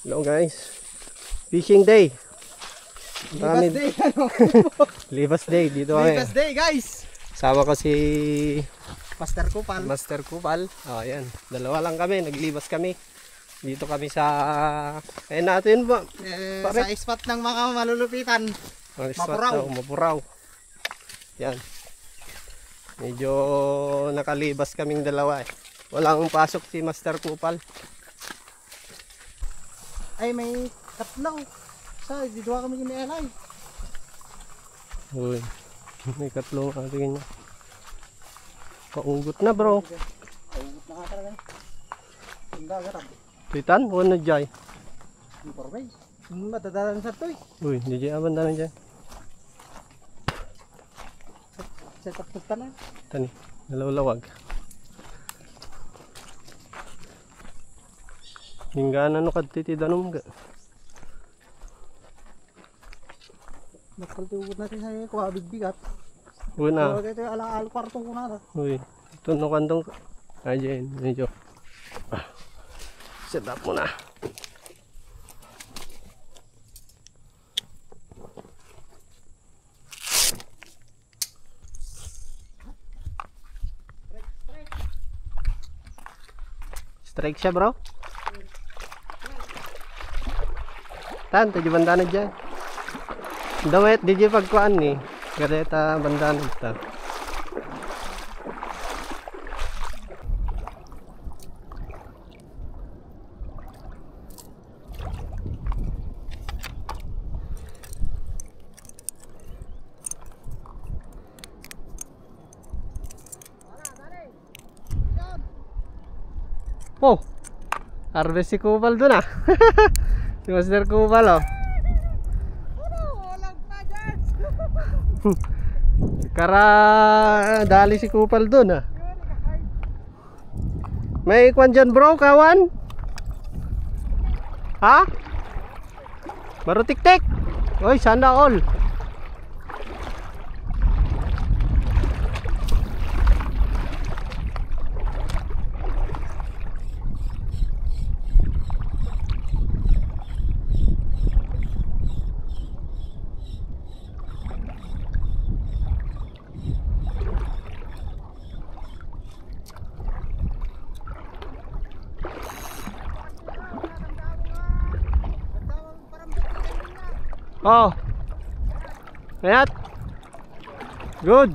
Hello guys, fishing day. Libas day, ano? Libas day, dito kami. Libas day guys. Sama ko si Master Kupal. Master Kupal. Oh, ayan. Dalawa lang kami, naglibas kami. Dito kami sa natin ba? Sa spot ng mga malulupitan. Mapuraw. Mapuraw. Yan. Medyo nakalibas kaming dalawa eh. Walang pasok si Master Kupal. Ay, may katlaw. Dito kami kinielay. Uy, may katlong ating niya. Paugot na bro. Paugot na nga talaga. Hindi garap. Titan, wala na dyan. Hindi porbay. Matadalan sa to eh. Uy, hindi dyan aban na dyan. Set up to na. Tani, nalawlawag. Hingga na no kadtitidanom ka. Nagkaltiugot natin sa kuha bigbigat. Una. So, ito yung ala-al kwarto ko na. Uy, ito no kandong. Ayan, medyo. Set up muna. Strike siya bro. Tan, tayo banda na dyan. Dawet, di dyan pagkuhan ni. Gareta banda na ito. Oh, harvest si Kupal doon ah. Si Master Kupal oh. Kara dali si Kupal doon ah. May ikwan dyan bro, kawan? Ha? Baro tik-tik. Oy, sana all. Oh. Ayat. Good.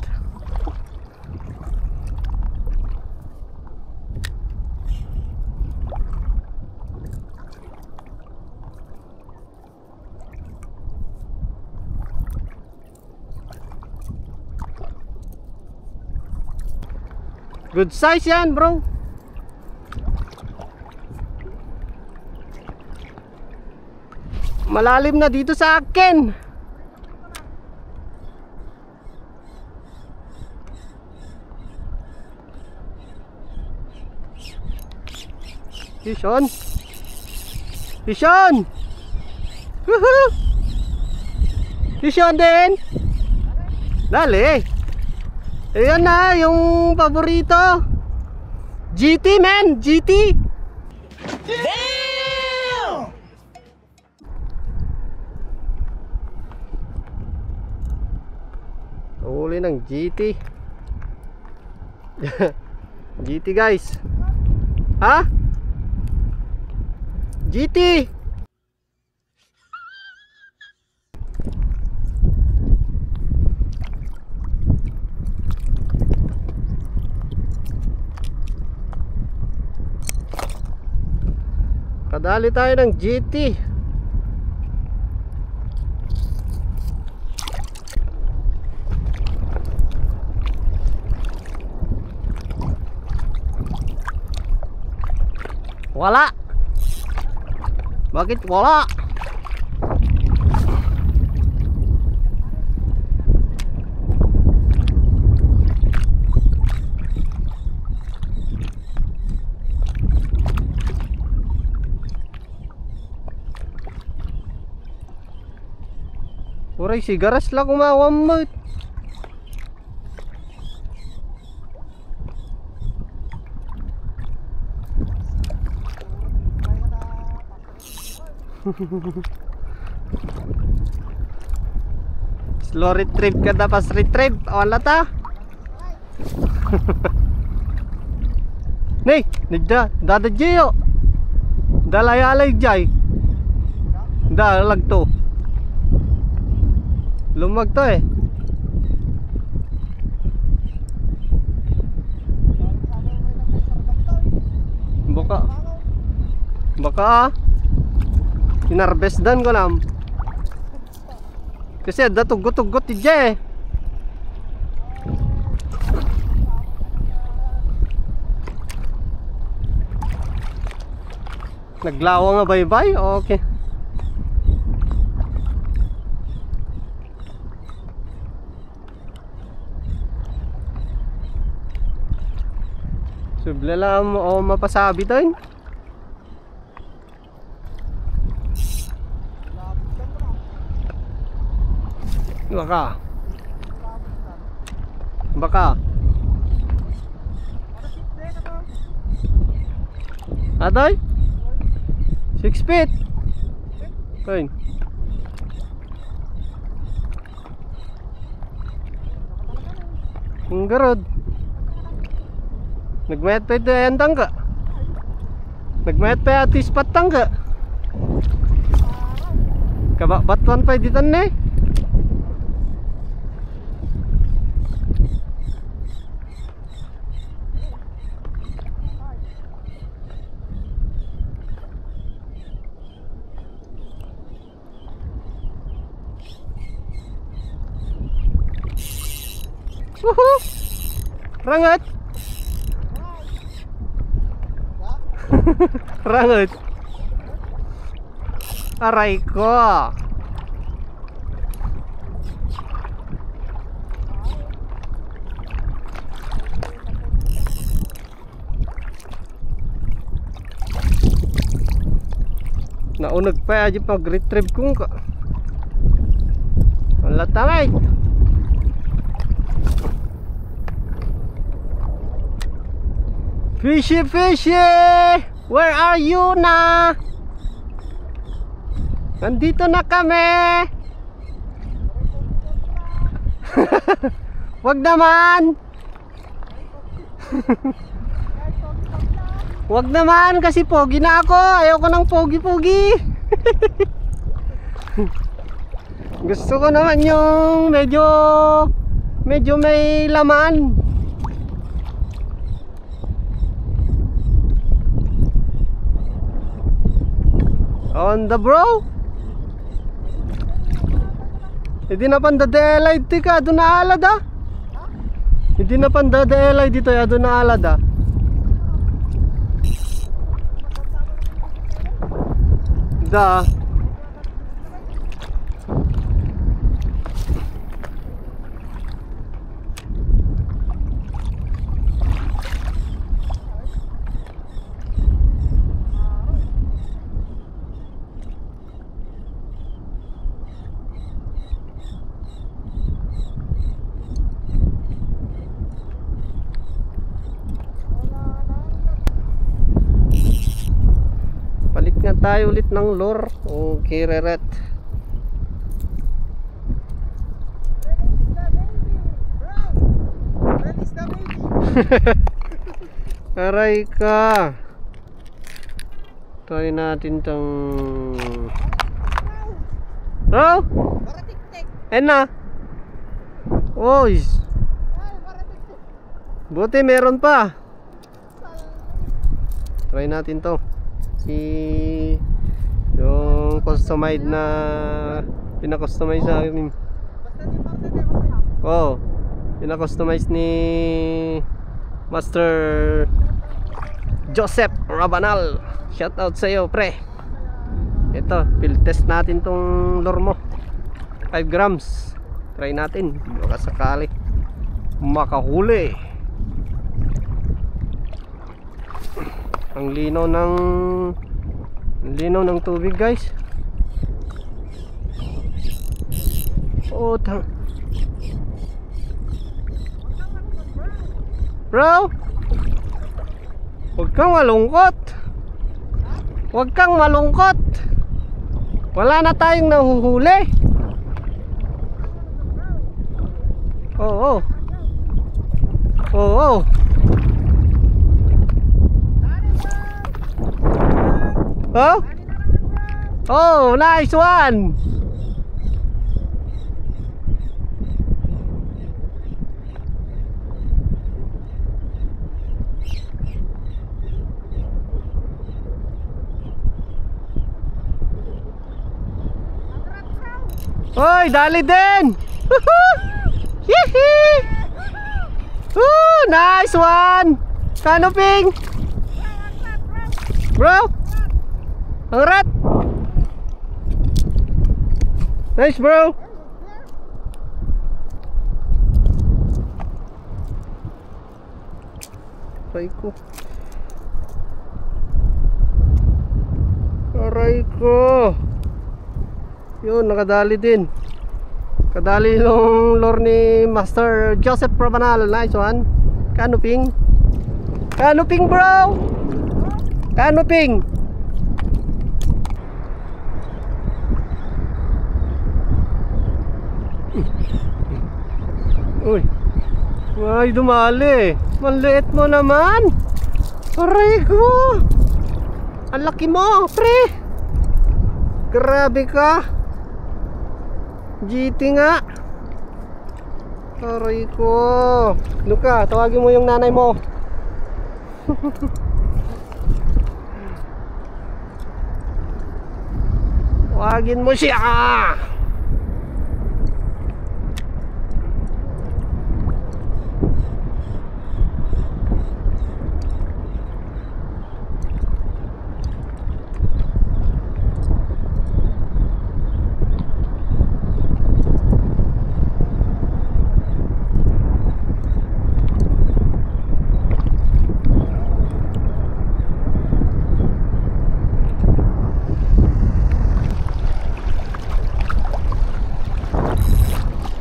Good size yan, bro. Malalim na dito sa akin. Fish on. Fish on. Woohoo. Fish on din. Dali. Ayan na yung paborito. GT man, GT. Huli ng GT. GT guys. Ha? GT. Kadali tayo ng GT. Wala. Bakit wala? Uray, sigaras lang umawam mo. Slow retrieve ka dapat retrieve. Wala ta. Nih, nidda, dadadjiyo. Dalayalay jay. Dalag to. Lumag to eh. Baka inarbesdan ko lang. Kasi datugot-tugot ija eh. Naglawa nga bye-bye? Okay. Sublala mo o mapasabi doon. Baka Aday 6 feet. Kain. Ang garod. Nagmayat pa ito yan tangga. Nagmayat pa atis patangga. Kababatuan pa ito ne. Woohoo! Rangat! Rangat! Aray ko! Naunag pa aja pag-retrieve kong ka. Wala tamay! Fishy, fishy! Where are you na? Nandito na kami! Wag naman! Wag naman kasi pogi na ako. Ayoko ng pogi-pogi. Gusto ko naman yung medyo may laman. On the bro. Hindi na pandadalay tika doon na alada. Hindi na pandadalay dito ya doon na alada. Da. Palit nga tayo ulit ng lure o kireret. Aray ka. Try natin tong bro. Ena. Oy. Buti meron pa. Try natin to. Yung customized na pinakustomize sa akin. Oh, pinakustomize ni Master Joseph Rabanal. Shout out sa iyo, pre. Ito, field test natin tong lure mo. 5 grams. Try natin, baka sakali makahuli. Ang linaw ng tubig, guys. Oh, bro, huwag kang malungkot. Huwag kang malungkot. Wala na tayong nahuhuli. Oo. Oo. Oh? Oh, nice one. Hoy, dali din. Yee! Nice one. Canoping. Bro. Ang rat. Nice, bro. Aray ko. Aray ko. Yun, nakadali din. Kadali yung lure ni Master Joseph Probanal. Nice one. Canoping. Canoping, bro. Canoping. Uy. Ay, dumali. Maliit mo naman. Aray ko. Ang laki mo, pre. Grabe ka. GT nga. Aray ko. Luka, tawagin mo yung nanay mo. Tawagin mo siya.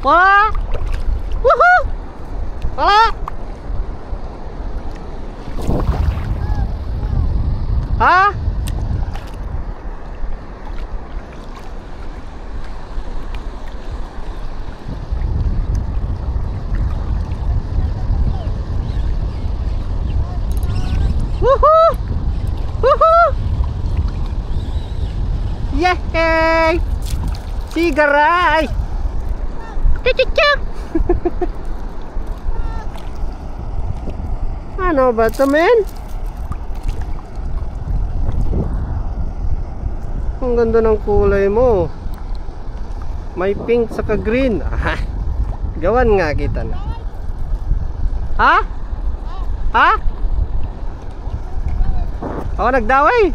Wala! Woohoo! Wala! Ha? Woohoo! Woohoo! Yay! Sigaray! Chichik! Ano ba ito, men? Ang ganda ng kulay mo. May pink saka green. Ah, gawan nga kita na. Ha? Ha? Ako nagdaway.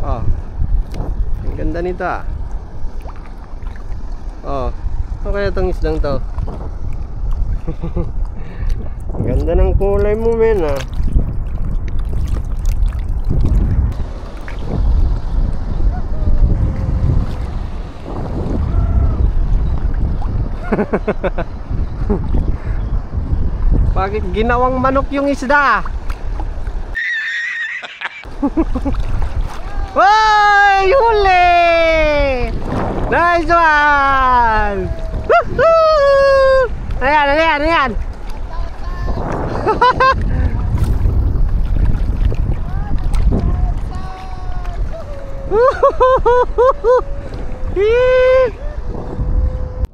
Oh. Ang ganda nito ah. Oh. Ano kaya itong isdang to? Ang ganda ng kulay mo, men ah. Bakit ginawang manok yung isda? Hoy! Huli! Nice one! Woohoo! Ayan, ayan, ayan!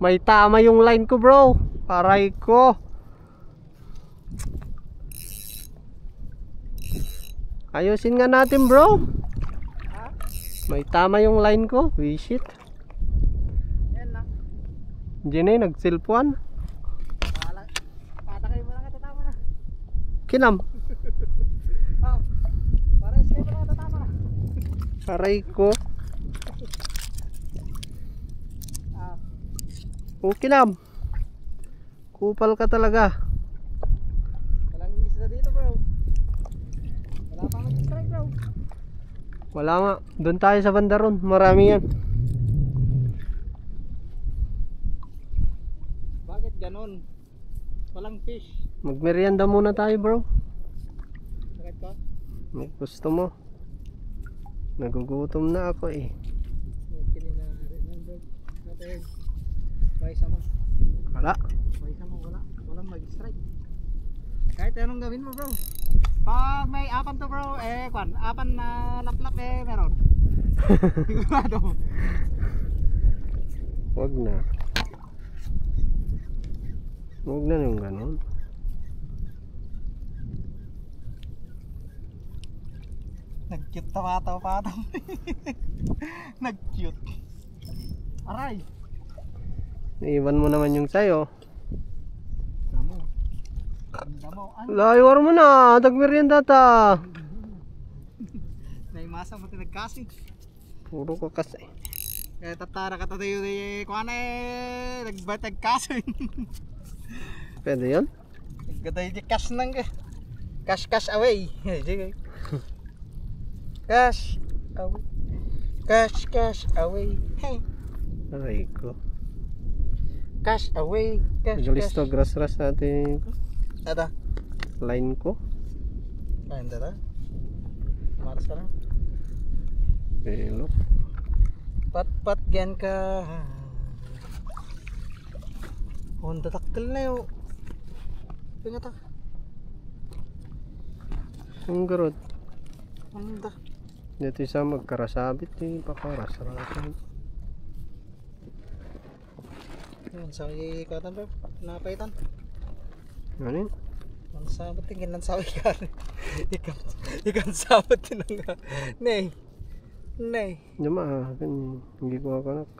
May tama yung line ko, bro. Aray ko. Ayusin nga natin, bro. May tama yung line ko. Wish it. Yan na. Diyan eh, nagsilpuan. Patakay mo lang katatama na. Kinam. Oh, para kayo mo lang katatama na. Aray ko. Okay lang. Kupal ka talaga. Walang isda dito, bro. Wala pa mag-strike, bro. Wala nga. Doon tayo sa banda ron. Marami yan. Bakit ganon? Walang fish. Magmerienda muna tayo, bro. Bakit ko? May gusto mo? Nagugutom na ako eh. Okay na rin lang bro. Natin. Paisa mo. Wala. Paisa mo wala. Walang mag-strike. Kahit anong gawin mo bro. Pag may apan to bro, apan na laplap meron. Sigurado. Wag na. Wag na yung ganon. Nag-cute pataw. Nag-cute. Aray. Iwan mo naman yung sayo. Damo. Ay, Layuar mo na. Tagmerienda ta. naimasa mo tinagkasi. Puro ka kasi. Tatara ka tayo kuan nagbatag kasi. Pwede yun? Naggatay di cash nang cash away. Cash away. Cash away. Hey. Aray ko. Cash away. Galis to grass natin. Ada. Line ko. Ayun dala. Maras ka lang. Pero. Pat gan ka. Honda takkel na yo. Tingnan ta. Ang garot. Honda. Dito isa magkarasabit eh. Pakarasarasabit. Yan sa ikatan bro. Napaitan. Ano yun? Ang sabot tingin ng sawi ka. Ikan sabot din nga. Nay. Jama hindi ko akanak.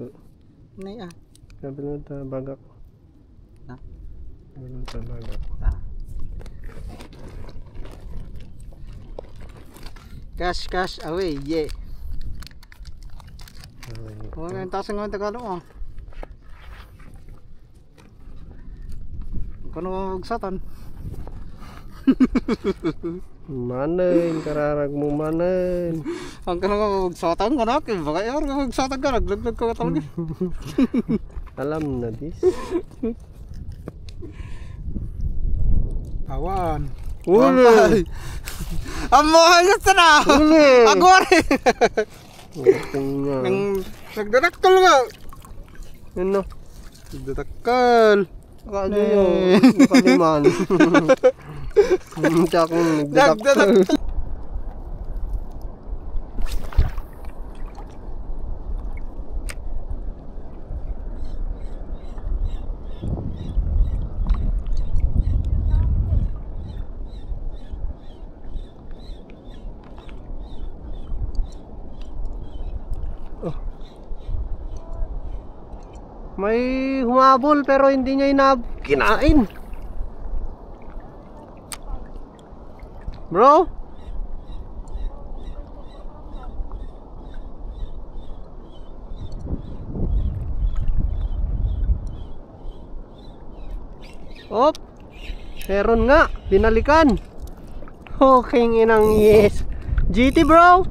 Nay ah. Sabi na ta bagak. Ha? Sabi na ta bagak. Cash away. Yeah. Aray ko. Huwag nga tasang nga Tagalog mo. Kano magsatan? Manen, kararag mo manen. Ang kano magsatan ka na. Baka yun magsatan ka. Naglaglag ka talaga. Alam na dis. Awan. Uli! Ang mahal na na! Uli! Ako rin! Nagdadaktal nga! Ano? Nagdadaktal! Kado nyo, nakaliman. Tsaka kung nagdadaktal. May humabol pero hindi niya kinain. Bro? Op. Meron nga, binalikan. Okay, inang yes. GT bro.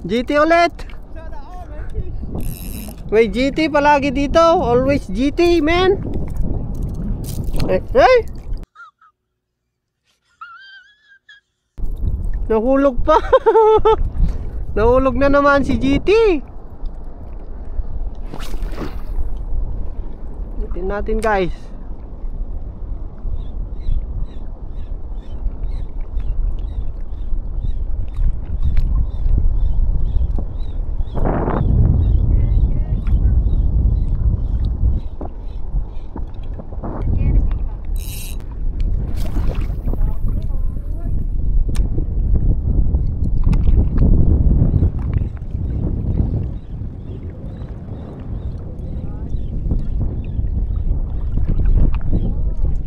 GT ulit. May GT palagi dito. Always GT, man. Hey! Nahulog pa. Nahulog na naman si GT. Itin natin guys.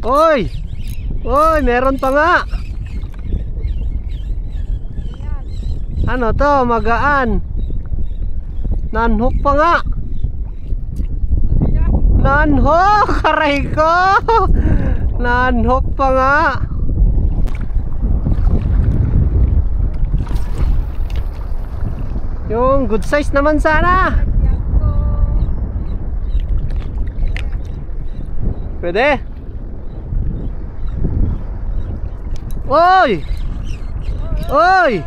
Oy! Oy, meron pa nga. Ano to, magaan. Nanhook pa nga. Nanhook, aray ko. Nanhook pa nga. Yung good size naman sana. Pwede? Oy! Oy!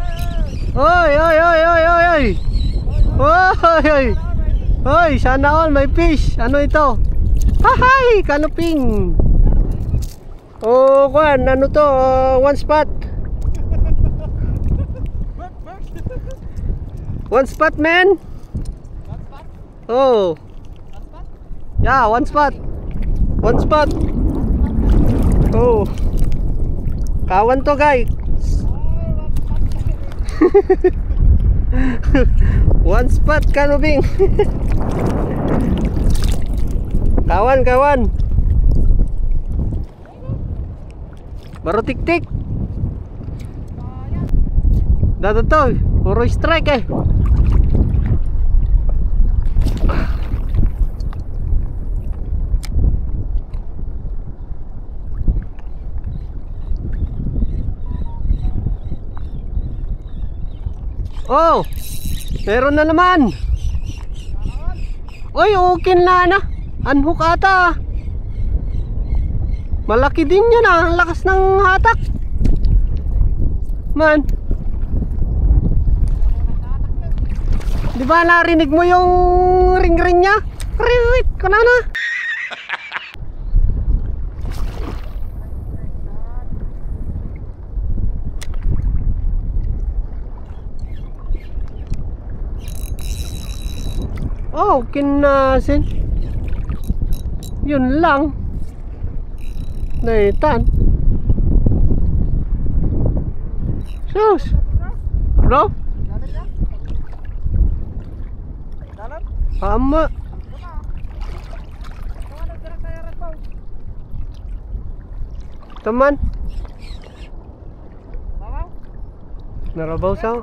Oy, oy, oy, oy, oy, oy! Oy, oy! Oy, sana all may fish. Ano ito? Hahay! Kanuping! Oh, kwan, ano to? One spot. One spot, man. Oh. Yeah, one spot. One spot. Oh. Kawan to, guys. One spot, kanubing. Kawan, kawan. Baru tik-tik. Dito to, puro strike eh. Oh, meron na naman. Oy, okay na na. Unhook ata. Malaki din yan ah. Ang lakas ng hatak. Man. Di ba narinig mo yung ring-ring niya? Ririt ko na na. Oh, kinasin. Yun lang. Naitan. Sus. Bro? Ama. Teman. Narabaw sa?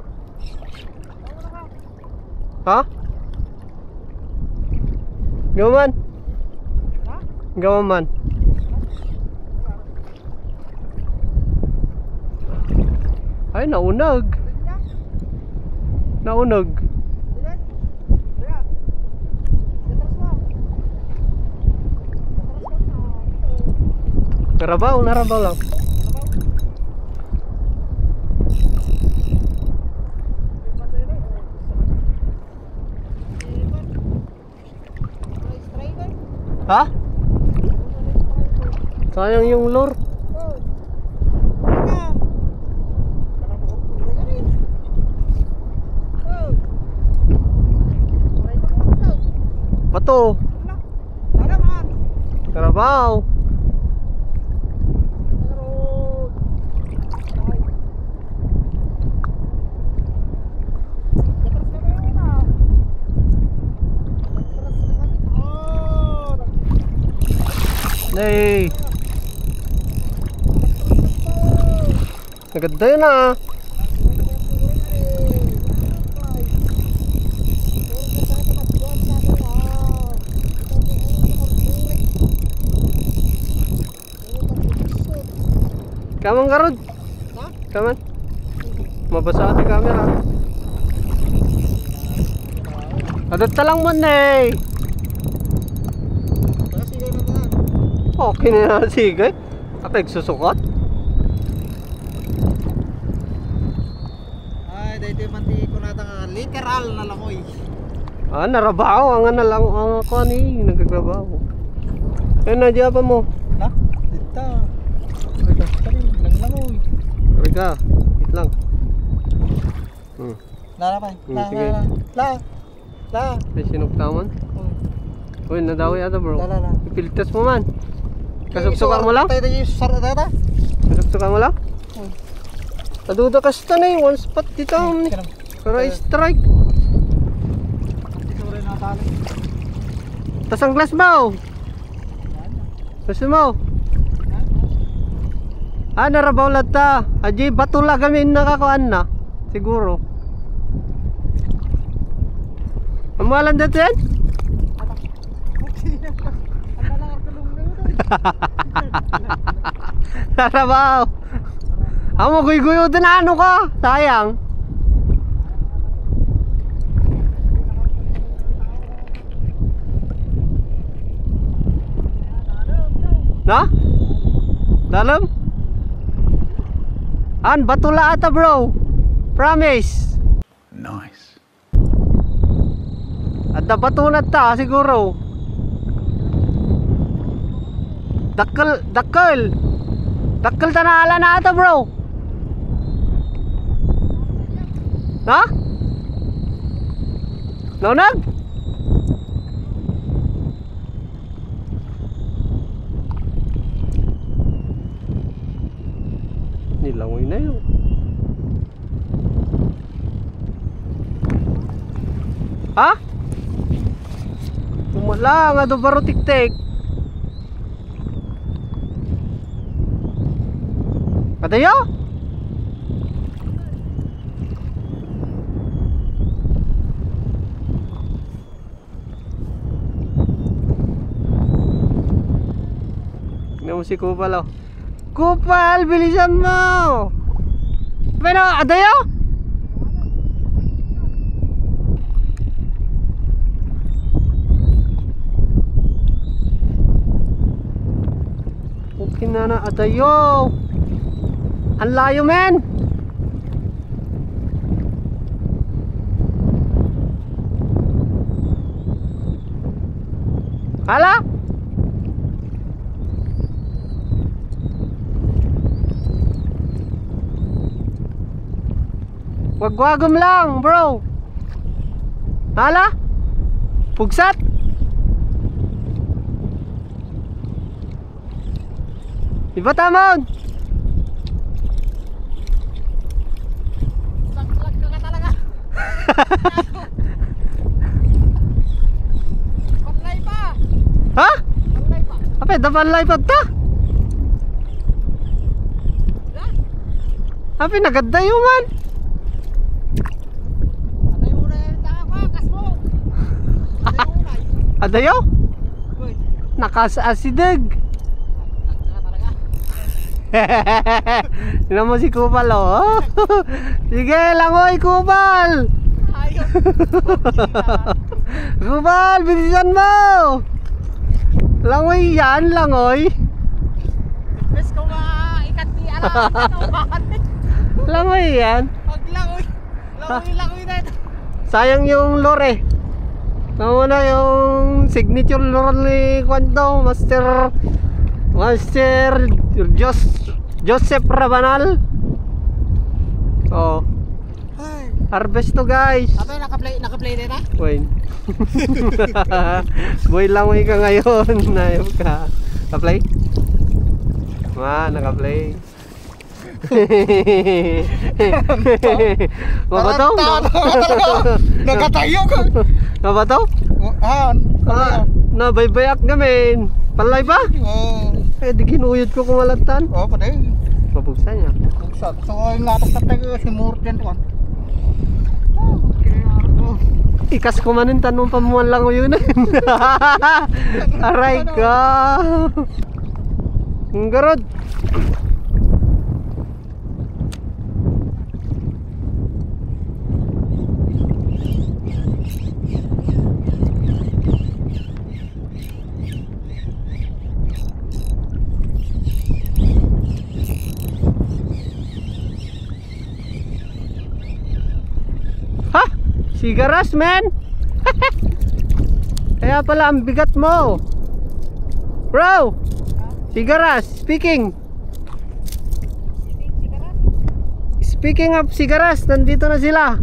Ha? Gaman. Gaman. Ay, naunag. Naunag. Narabaw, narabaw lang. Ha? Sayang yung lure. Bato. Karabaw. Hey. Maganda yun ah. Kamang karod. Ha? Kaman. Mabasa ang camera. Adat talang mo na eh. Okay na na sige. Apeg susukot. Ay, dito man di ko natang literal na langoy. Ah, narabaw ang na lang ang ako ni nagagabaw. Eh na diya pa mo. Ha? Dito. Ito kani lang langoy. Riga, wait lang. Lara pa. Sige. La. May sinugtaman. Uy, nadawi ata bro. La. Ipiltas mo man. Kasuksukan mo lang? Tayo yung sarap tata. Kasuksukan mo lang? Taduda ka sa tanay, one spot dito. Para strike. Ito rin natali. Tas ang glass mo. Gusto mo? Ah, narabaw lang ta. Aji, batula kami nakakuan na. Siguro. Amalan dito yan? Narabaw. Amo guy-guyo din ano ka? Sayang. Na? Dalam? An, batula ata bro. Promise. Nice. At batunat ta siguro. Dakkel. Dakkel ta na ala na ata bro. Ha? Naunag? Nilangoy na yun. Ha? Wala nga do baro tik-tik. Katayo? Tingnan mo si Kupal oh. Kupal, bilisan mo! Pero, adayo? Okay na adayo! Ang layo men! Hala? Wagwagom lang bro. Hala? Pugsat? Iba tamon? Lag ka talaga. Panlay pa. Ha? Panlay pa. Ape, dapan live ta? Ape, nagadayo man. Adayo? Nakasasidag. Tingnan mo si Kupal oh. Sige, langoy Kupal. Kupal, bilisan mo. Langoy yan, langoy. Bes ko ikat ni ala. Langoy yan. Pag langoy. Langoy na ito. Sayang yung lore. Tama na yung signature lore ni Kwanto, Master Joseph Rabanal. Oh. Harvest to guys. Abe naka-play dito? Wait. Boy langoy ka ngayon. Nayop ka. Naka-play? Naka-play. Mabato? Nagatayo ka. Mabato? Nabaybayak gamin. Palay ba? Eh di ginuyod ko kumalatan. Oo, pwede. Mabugsa niya. Bugsa. So yung ngatas na tayo si Morgan to. Ikas ko manin tanong pamuan lang yun. Aray ka. Ang garod. Ha? Sigaras, man. Kaya pala ang bigat mo. Bro. Sigaras, speaking. Speaking of sigaras, nandito na sila.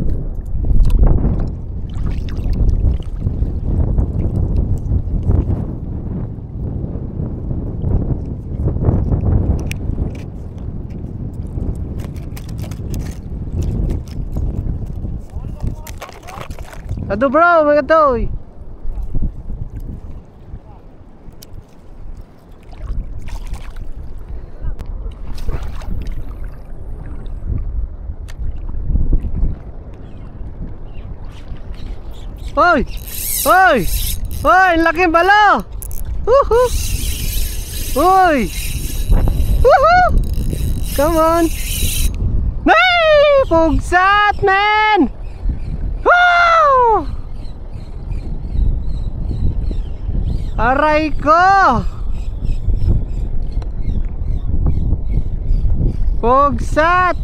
Aduh bro, mga toy. Hoy! Hoy! Hoy! Laking bala! Woohoo! Hoy! Woohoo! Come on! Nay! Pugsat, man! Woo! Aray ko! Pugsat!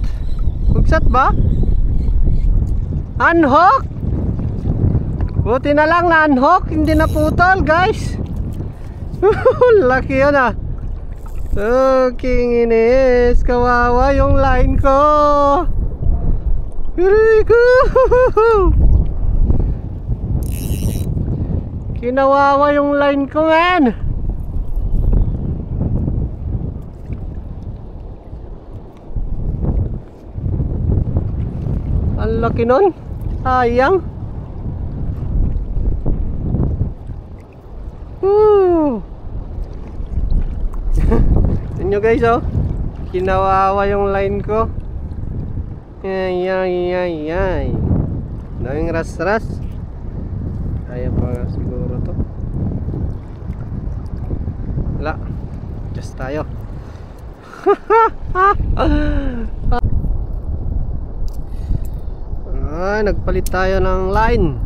Pugsat ba? Unhook! Buti na lang na unhook, hindi naputol guys. Laki yun ah. Oh, kinginis. Kawawa yung line ko. Aray ko. Kinawawa yung line ko, man. Ang laki nun. Sayang. Inyo guys, oh, kinawawa yung line ko. Ay. Daming ras-ras. Ayaw pa nga siguro to. Wala. Just tayo. Nagpalit tayo ng line.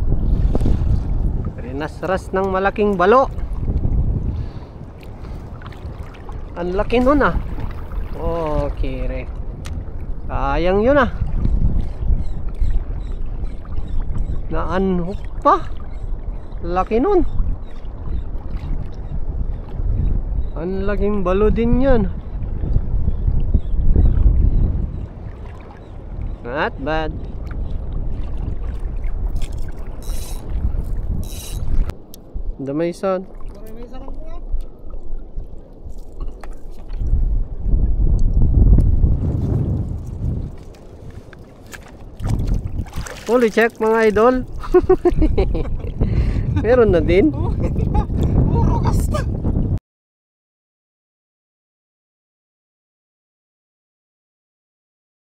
Rinas-ras ng malaking balo. Ang laki nun ah. Okay re. Sayang yun ah. Na-unhook pa. Laki nun. Ang laking balo din yun. Not bad. Damay son. May sarang ko nga. Fully check mga idol. Meron na din. Puro kasta.